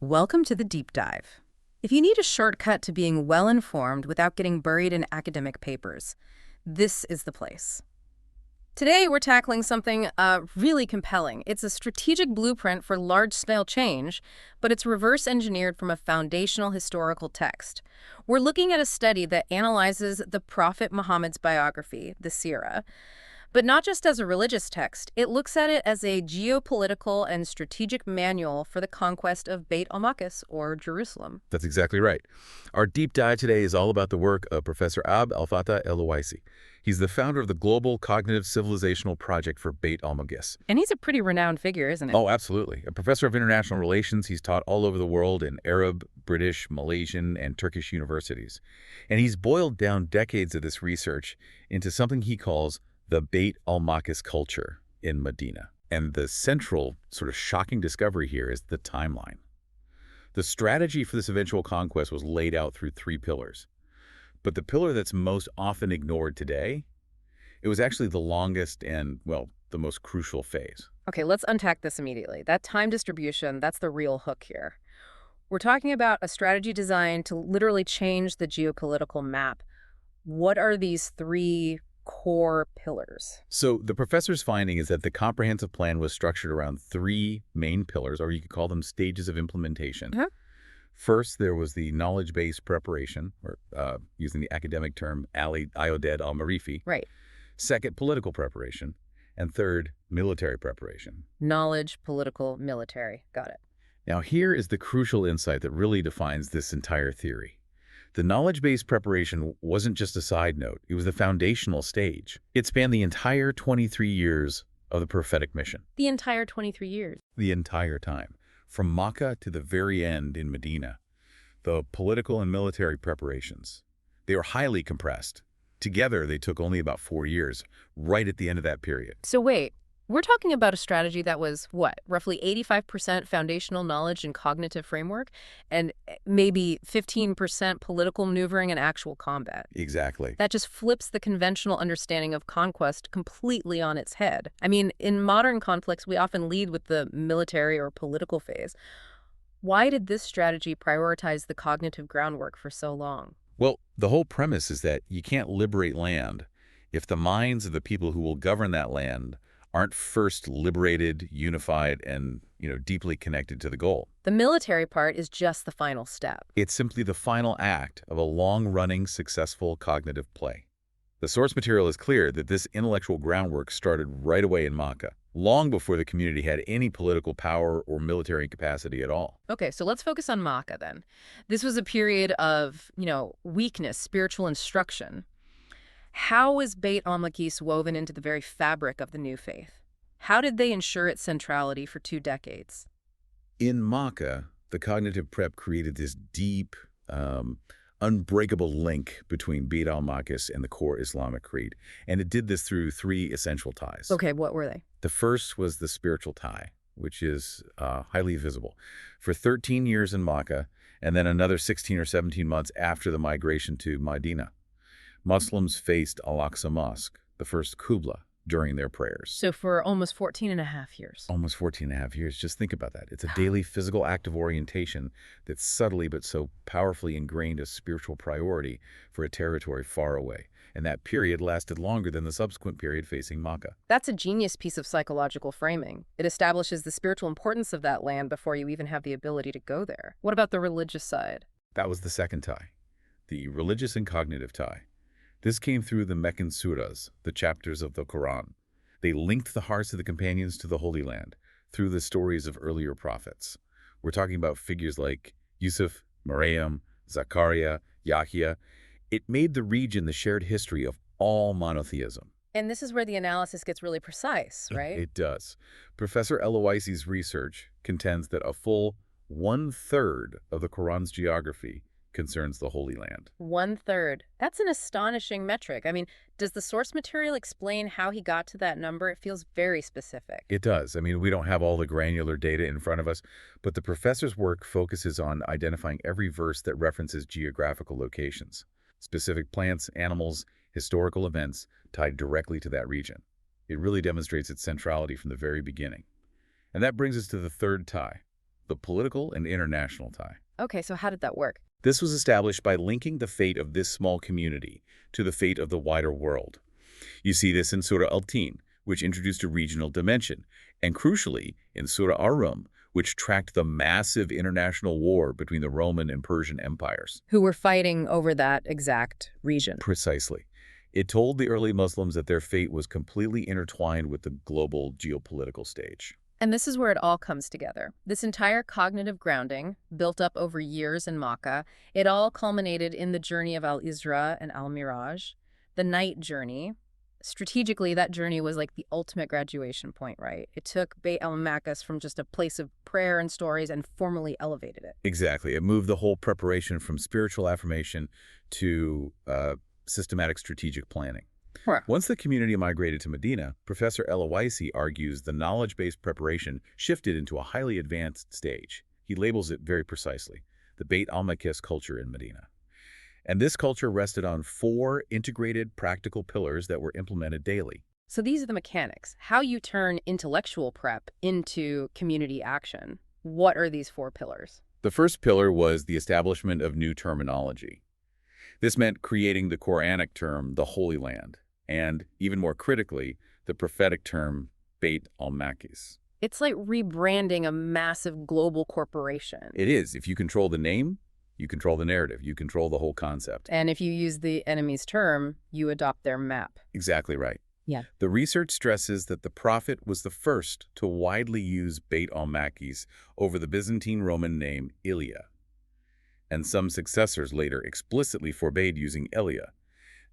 Welcome to the deep dive. If you need a shortcut to being well-informed without getting buried in academic papers, this is the place. Today, we're tackling something really compelling. It's a strategic blueprint for large-scale change, but it's reverse-engineered from a foundational historical text. We're looking at a study that analyzes the Prophet Muhammad's biography, the Seerah, but not just as a religious text. It looks at it as a geopolitical and strategic manual for the conquest of Bayt al-Maqdis, or Jerusalem. That's exactly right. Our deep dive today is all about the work of Professor Abd al-Fattah el-Owaisi. He's the founder of the Global Cognitive Civilizational Project for Bayt al-Maqdis. And he's a pretty renowned figure, isn't he? Oh, absolutely. A professor of international relations, he's taught all over the world in Arab, British, Malaysian, and Turkish universities. And he's boiled down decades of this research into something he calls the Bayt al-Maqdis culture in Medina. And the central sort of shocking discovery here is the timeline. The strategy for this eventual conquest was laid out through three pillars. But the pillar that's most often ignored today, it was actually the longest and, well, the most crucial phase. Okay, let's unpack this immediately. That time distribution, that's the real hook here. We're talking about a strategy designed to literally change the geopolitical map. What are these three core pillars? So the professor's finding is that the comprehensive plan was structured around three main pillars, or you could call them stages of implementation. First, there was the knowledge-based preparation, or using the academic term, al-I'dad al-Marifi. Right. Second, political preparation. And third, military preparation. Knowledge, political, military. Got it. Now, here is the crucial insight that really defines this entire theory. The knowledge-based preparation wasn't just a side note. It was the foundational stage. It spanned the entire 23 years of the prophetic mission. The entire 23 years. The entire time. From Makkah to the very end in Medina. The political and military preparations, they were highly compressed. Together, they took only about 4 years, right at the end of that period. So wait, we're talking about a strategy that was, what, roughly 85% foundational knowledge and cognitive framework, and maybe 15% political maneuvering and actual combat. Exactly. That just flips the conventional understanding of conquest completely on its head. I mean, in modern conflicts, we often lead with the military or political phase. Why did this strategy prioritize the cognitive groundwork for so long? Well, the whole premise is that you can't liberate land if the minds of the people who will govern that land aren't first liberated, unified, and, deeply connected to the goal. The military part is just the final step. It's simply the final act of a long-running, successful cognitive play. The source material is clear that this intellectual groundwork started right away in Makkah, long before the community had any political power or military capacity at all. Okay, so let's focus on Makkah then. This was a period of, weakness, spiritual instruction. How was Bayt al-Maqdis woven into the very fabric of the new faith? How did they ensure its centrality for 2 decades? In Makkah, the cognitive prep created this deep, unbreakable link between Bayt al-Maqdis and the core Islamic creed. And it did this through 3 essential ties. Okay, what were they? The first was the spiritual tie, which is highly visible. For 13 years in Makkah, and then another 16 or 17 months after the migration to Madinah, Muslims faced Al-Aqsa Mosque, the first Qibla, during their prayers. So for almost 14 and a half years. Almost 14 and a half years. Just think about that. It's a daily physical act of orientation that's subtly but so powerfully ingrained as spiritual priority for a territory far away. And that period lasted longer than the subsequent period facing Makkah. That's a genius piece of psychological framing. It establishes the spiritual importance of that land before you even have the ability to go there. What about the religious side? That was the second tie, the religious and cognitive tie. This came through the Meccan surahs, the chapters of the Quran. They linked the hearts of the companions to the Holy Land through the stories of earlier prophets. We're talking about figures like Yusuf, Maryam, Zachariah, Yahya. It made the region the shared history of all monotheism. And this is where the analysis gets really precise, right? It does. Professor el-Owaisi's research contends that a full 1/3 of the Quran's geography concerns the Holy Land. 1/3. That's an astonishing metric. I mean, does the source material explain how he got to that number? It feels very specific. It does. I mean, we don't have all the granular data in front of us, but the professor's work focuses on identifying every verse that references geographical locations, specific plants, animals, historical events tied directly to that region. It really demonstrates its centrality from the very beginning. And that brings us to the third tie, the political and international tie. Okay, so how did that work? This was established by linking the fate of this small community to the fate of the wider world. You see this in Surah Al-Tin, which introduced a regional dimension, and crucially, in Surah Ar-Rum, which tracked the massive international war between the Roman and Persian empires. Who were fighting over that exact region. Precisely. It told the early Muslims that their fate was completely intertwined with the global geopolitical stage. And this is where it all comes together. This entire cognitive grounding, built up over years in Makkah, it all culminated in the journey of al-Isra and al-Miraj, the night journey. Strategically, that journey was like the ultimate graduation point, right? It took Bayt al-Maqdis from just a place of prayer and stories and formally elevated it. Exactly. It moved the whole preparation from spiritual affirmation to systematic strategic planning. Huh. Once the community migrated to Medina, Professor El-Awaisi argues the knowledge-based preparation shifted into a highly advanced stage. He labels it very precisely, the Bayt al-Maqdis culture in Medina. And this culture rested on 4 integrated practical pillars that were implemented daily. So these are the mechanics. How you turn intellectual prep into community action. What are these 4 pillars? The first pillar was the establishment of new terminology. This meant creating the Quranic term, the Holy Land, and, even more critically, the prophetic term, Bayt al-Maqdis. It's like rebranding a massive global corporation. It is. If you control the name, you control the narrative. You control the whole concept. And if you use the enemy's term, you adopt their map. Exactly right. Yeah. The research stresses that the prophet was the first to widely use Bayt al-Maqdis over the Byzantine Roman name Ilia, and some successors later explicitly forbade using Elia.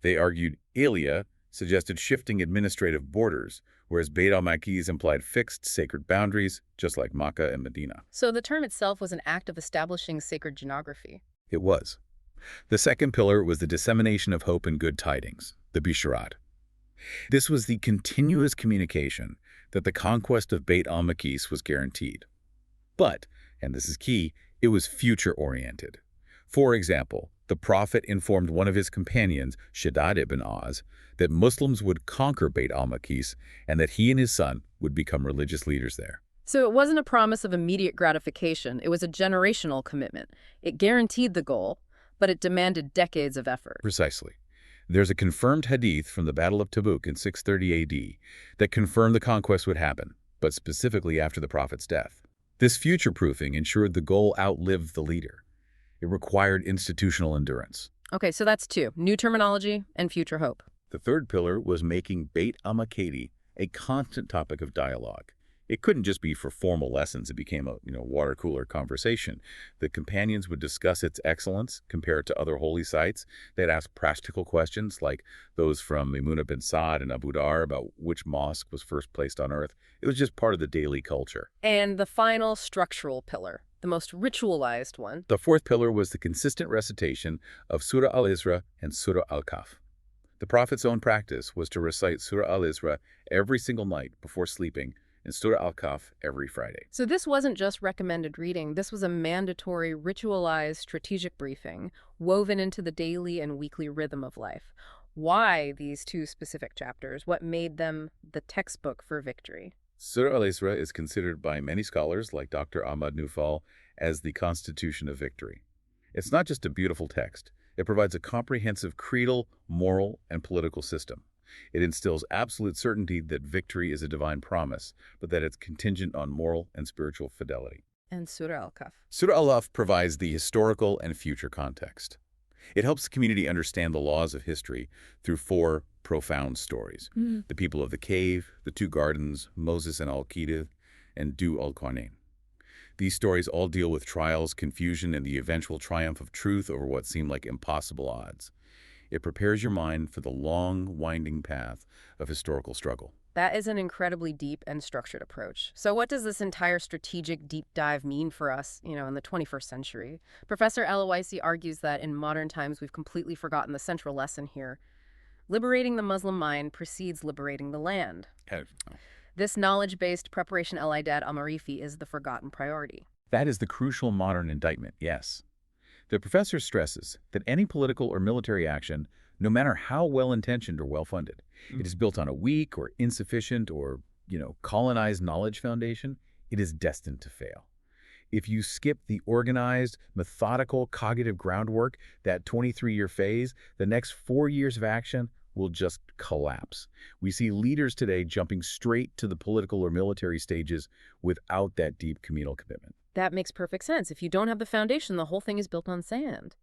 They argued Ilia suggested shifting administrative borders, whereas Bayt al-Maqdis implied fixed sacred boundaries, just like Makkah and Medina. So the term itself was an act of establishing sacred geography. It was. The second pillar was the dissemination of hope and good tidings, the Bisharat. This was the continuous communication that the conquest of Bayt al-Maqdis was guaranteed. But, and this is key, it was future-oriented. For example, the Prophet informed one of his companions, Shaddad ibn Aus, that Muslims would conquer Bayt al-Maqdis and that he and his son would become religious leaders there. So it wasn't a promise of immediate gratification. It was a generational commitment. It guaranteed the goal, but it demanded decades of effort. Precisely. There's a confirmed hadith from the Battle of Tabuk in 630 AD that confirmed the conquest would happen, but specifically after the Prophet's death. This future-proofing ensured the goal outlived the leader. It required institutional endurance. Okay, so that's 2, new terminology and future hope. The third pillar was making Bayt al-Maqdis a constant topic of dialogue. It couldn't just be for formal lessons. It became a water cooler conversation. The companions would discuss its excellence, compare it to other holy sites. They'd ask practical questions like those from Maimuna bin Sa'd and Abu Dhar about which mosque was first placed on earth. It was just part of the daily culture. And the final structural pillar, the most ritualized one. The fourth pillar was the consistent recitation of Surah Al-Isra and Surah Al-Kahf. The Prophet's own practice was to recite Surah Al-Isra every single night before sleeping and Surah Al-Kahf every Friday. So this wasn't just recommended reading. This was a mandatory, ritualized strategic briefing woven into the daily and weekly rhythm of life. Why these 2 specific chapters? What made them the textbook for victory? Surah Al-Isra is considered by many scholars, like Dr. Ahmad Nufal, as the constitution of victory. It's not just a beautiful text. It provides a comprehensive creedal, moral, and political system. It instills absolute certainty that victory is a divine promise, but that it's contingent on moral and spiritual fidelity. And Surah Al-Kahf. Surah Al-Kahf provides the historical and future context. It helps the community understand the laws of history through 4 profound stories. The people of the cave, the 2 gardens, Moses and Al-Khidr, and Du al-Qarnayn. These stories all deal with trials, confusion, and the eventual triumph of truth over what seemed like impossible odds. It prepares your mind for the long, winding path of historical struggle. That is an incredibly deep and structured approach. So what does this entire strategic deep dive mean for us, in the 21st century? Professor El-Awaisi argues that in modern times we've completely forgotten the central lesson here. Liberating the Muslim mind precedes liberating the land. This knowledge-based preparation el-Idad al-Marifi is the forgotten priority. That is the crucial modern indictment, yes. The professor stresses that any political or military action, no matter how well-intentioned or well-funded, it is built on a weak or insufficient or, colonized knowledge foundation, it is destined to fail. If you skip the organized, methodical cognitive groundwork, that 23-year phase, the next 4 years of action will just collapse. We see leaders today jumping straight to the political or military stages without that deep communal commitment. That makes perfect sense. If you don't have the foundation, the whole thing is built on sand.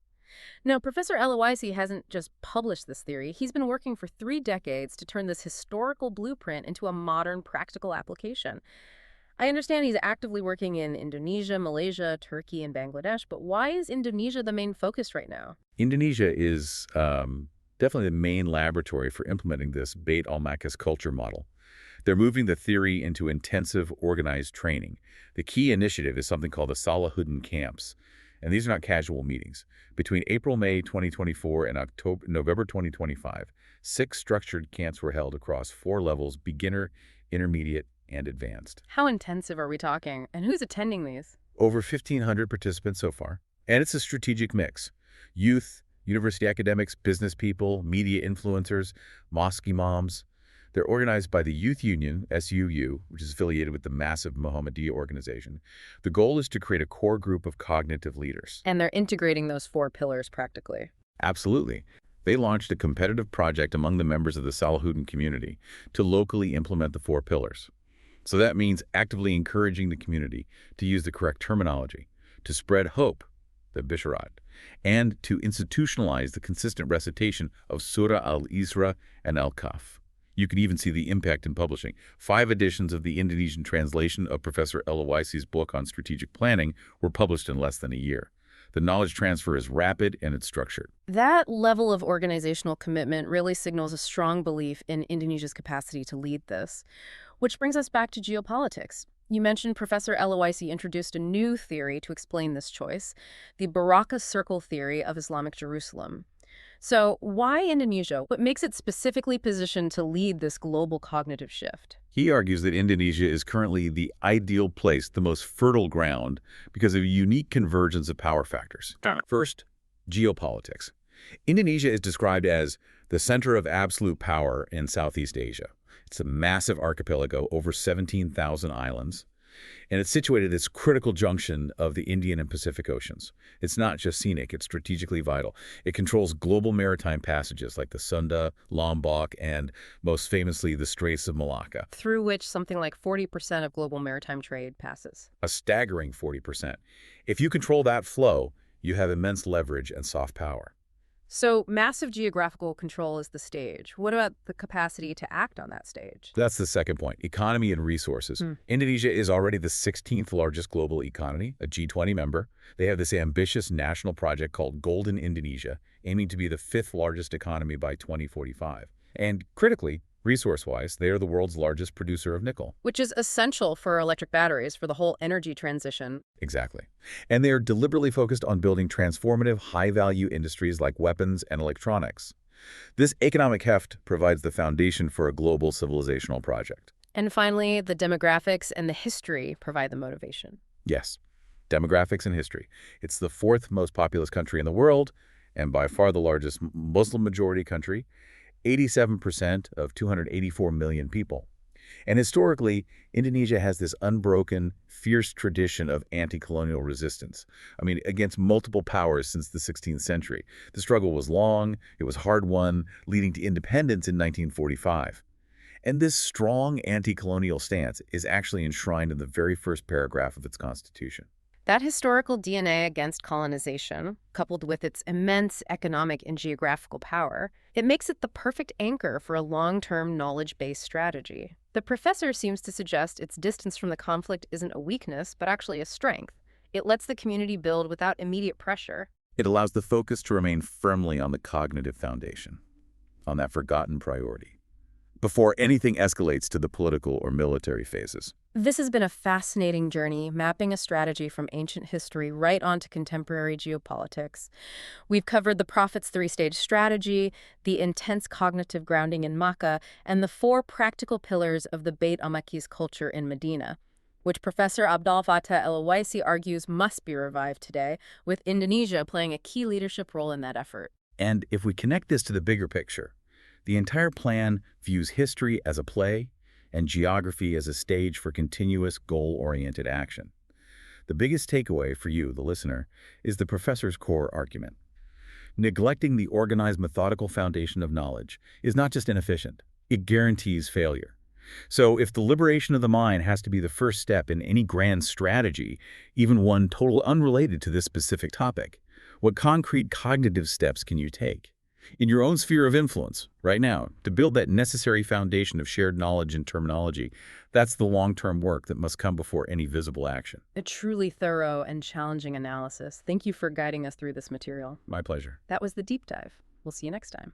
Now, Professor Aloisi hasn't just published this theory. He's been working for 3 decades to turn this historical blueprint into a modern, practical application. I understand he's actively working in Indonesia, Malaysia, Turkey, and Bangladesh, but why is Indonesia the main focus right now? Indonesia is definitely the main laboratory for implementing this Bayt al-Maqdis culture model. They're moving the theory into intensive, organized training. The key initiative is something called the Salahuddin camps. And these are not casual meetings. Between April-May 2024 and November 2025, 6 structured camps were held across 4 levels: beginner, intermediate, and advanced. How intensive are we talking? And who's attending these? Over 1,500 participants so far. And it's a strategic mix. Youth, university academics, business people, media influencers, mosque imams. They're organized by the Youth Union, SUU, which is affiliated with the massive Muhammadiyah organization. The goal is to create a core group of cognitive leaders. And they're integrating those 4 pillars practically. Absolutely. They launched a competitive project among the members of the Salahuddin community to locally implement the 4 pillars. So that means actively encouraging the community to use the correct terminology, to spread hope, the Bisharat, and to institutionalize the consistent recitation of Surah al-Isra and al-Kahf. You can even see the impact in publishing. 5 editions of the Indonesian translation of Professor Aloisi's book on strategic planning were published in less than a year. The knowledge transfer is rapid and it's structured. That level of organizational commitment really signals a strong belief in Indonesia's capacity to lead this. Which brings us back to geopolitics. You mentioned Professor Aloisi introduced a new theory to explain this choice, the Baraka Circle theory of Islamic Jerusalem. So why Indonesia? What makes it specifically positioned to lead this global cognitive shift? He argues that Indonesia is currently the ideal place, the most fertile ground, because of a unique convergence of power factors. First, geopolitics. Indonesia is described as the center of absolute power in Southeast Asia. It's a massive archipelago, over 17,000 islands. And it's situated at this critical junction of the Indian and Pacific Oceans. It's not just scenic, it's strategically vital. It controls global maritime passages like the Sunda, Lombok, and most famously the Straits of Malacca. Through which something like 40% of global maritime trade passes. A staggering 40%. If you control that flow, you have immense leverage and soft power. So massive geographical control is the stage. What about the capacity to act on that stage? That's the second point, economy and resources. Indonesia is already the 16th largest global economy, a G20 member. They have this ambitious national project called Golden Indonesia, aiming to be the 5th largest economy by 2045. And critically, resource-wise, they are the world's largest producer of nickel. Which is essential for electric batteries for the whole energy transition. Exactly. And they are deliberately focused on building transformative, high-value industries like weapons and electronics. This economic heft provides the foundation for a global civilizational project. And finally, the demographics and the history provide the motivation. Yes, demographics and history. It's the 4th most populous country in the world, and by far the largest Muslim-majority country. 87% of 284 million people. And historically, Indonesia has this unbroken, fierce tradition of anti-colonial resistance. I mean, against multiple powers since the 16th century. The struggle was long, it was hard-won, leading to independence in 1945. And this strong anti-colonial stance is actually enshrined in the very first paragraph of its constitution. That historical DNA against colonization, coupled with its immense economic and geographical power, it makes it the perfect anchor for a long-term knowledge-based strategy. The professor seems to suggest its distance from the conflict isn't a weakness, but actually a strength. It lets the community build without immediate pressure. It allows the focus to remain firmly on the cognitive foundation, on that forgotten priority, before anything escalates to the political or military phases. This has been a fascinating journey, mapping a strategy from ancient history right onto contemporary geopolitics. We've covered the Prophet's 3-stage strategy, the intense cognitive grounding in Makkah, and the 4 practical pillars of the Bayt al-Maqdis culture in Medina, which Professor Abdul Fattah Aloisi argues must be revived today, with Indonesia playing a key leadership role in that effort. And if we connect this to the bigger picture, the entire plan views history as a play and geography as a stage for continuous goal-oriented action. The biggest takeaway for you, the listener, is the professor's core argument. Neglecting the organized, methodical foundation of knowledge is not just inefficient, it guarantees failure. So if the liberation of the mind has to be the first step in any grand strategy, even one totally unrelated to this specific topic, what concrete cognitive steps can you take in your own sphere of influence right now to build that necessary foundation of shared knowledge and terminology? That's the long-term work that must come before any visible action. A truly thorough and challenging analysis. Thank you for guiding us through this material. My pleasure. That was the deep dive. We'll see you next time.